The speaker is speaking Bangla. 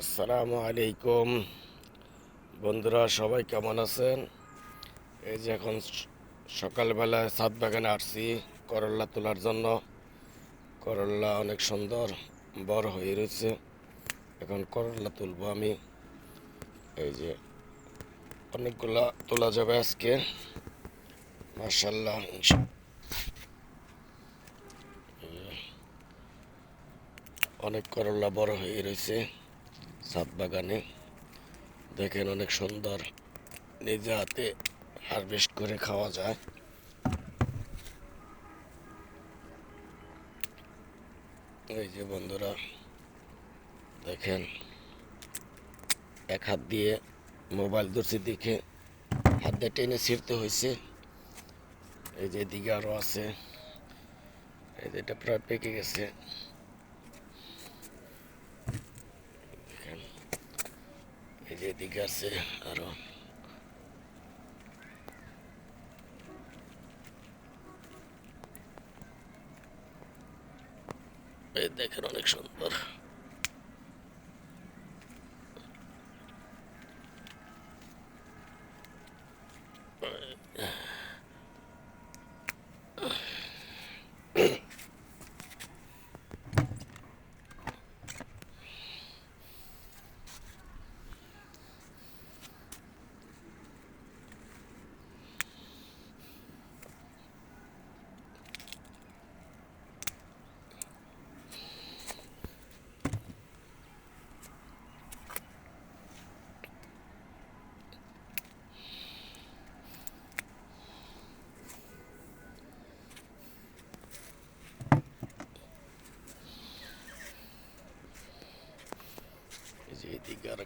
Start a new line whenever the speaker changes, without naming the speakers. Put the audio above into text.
আসসালামু আলাইকুম বন্ধুরা, সবাই কেমন আছেন? এই যে এখন সকালবেলায় ছাদ বাগানে আসছি করল্লা তোলার জন্য। করল্লা অনেক সুন্দর বড় হয়ে রয়েছে। এখন করল্লা তুলবো আমি। এই যে অনেকগুলা তোলা যাবে আজকে, মাশাআল্লাহ। অনেক করল্লা বড় হয়ে রয়েছে ছাদ বাগানে। দেখেন অনেক সুন্দর, নিজে হাতে হারভেস্ট করে খাওয়া যায়। এই যে বন্ধুরা দেখেন, এক হাত দিয়ে মোবাইল ধরছি দেখে হাত দিয়ে টেনে ছিঁড়তে হয়েছে। এই যে এদিকে আরো আছে, এই যে এটা প্রায় পেকে গেছে। দেখেন এই যে এদিকে আছে আরো। এই দেখেন অনেক সুন্দর। এই যে এদিকে আর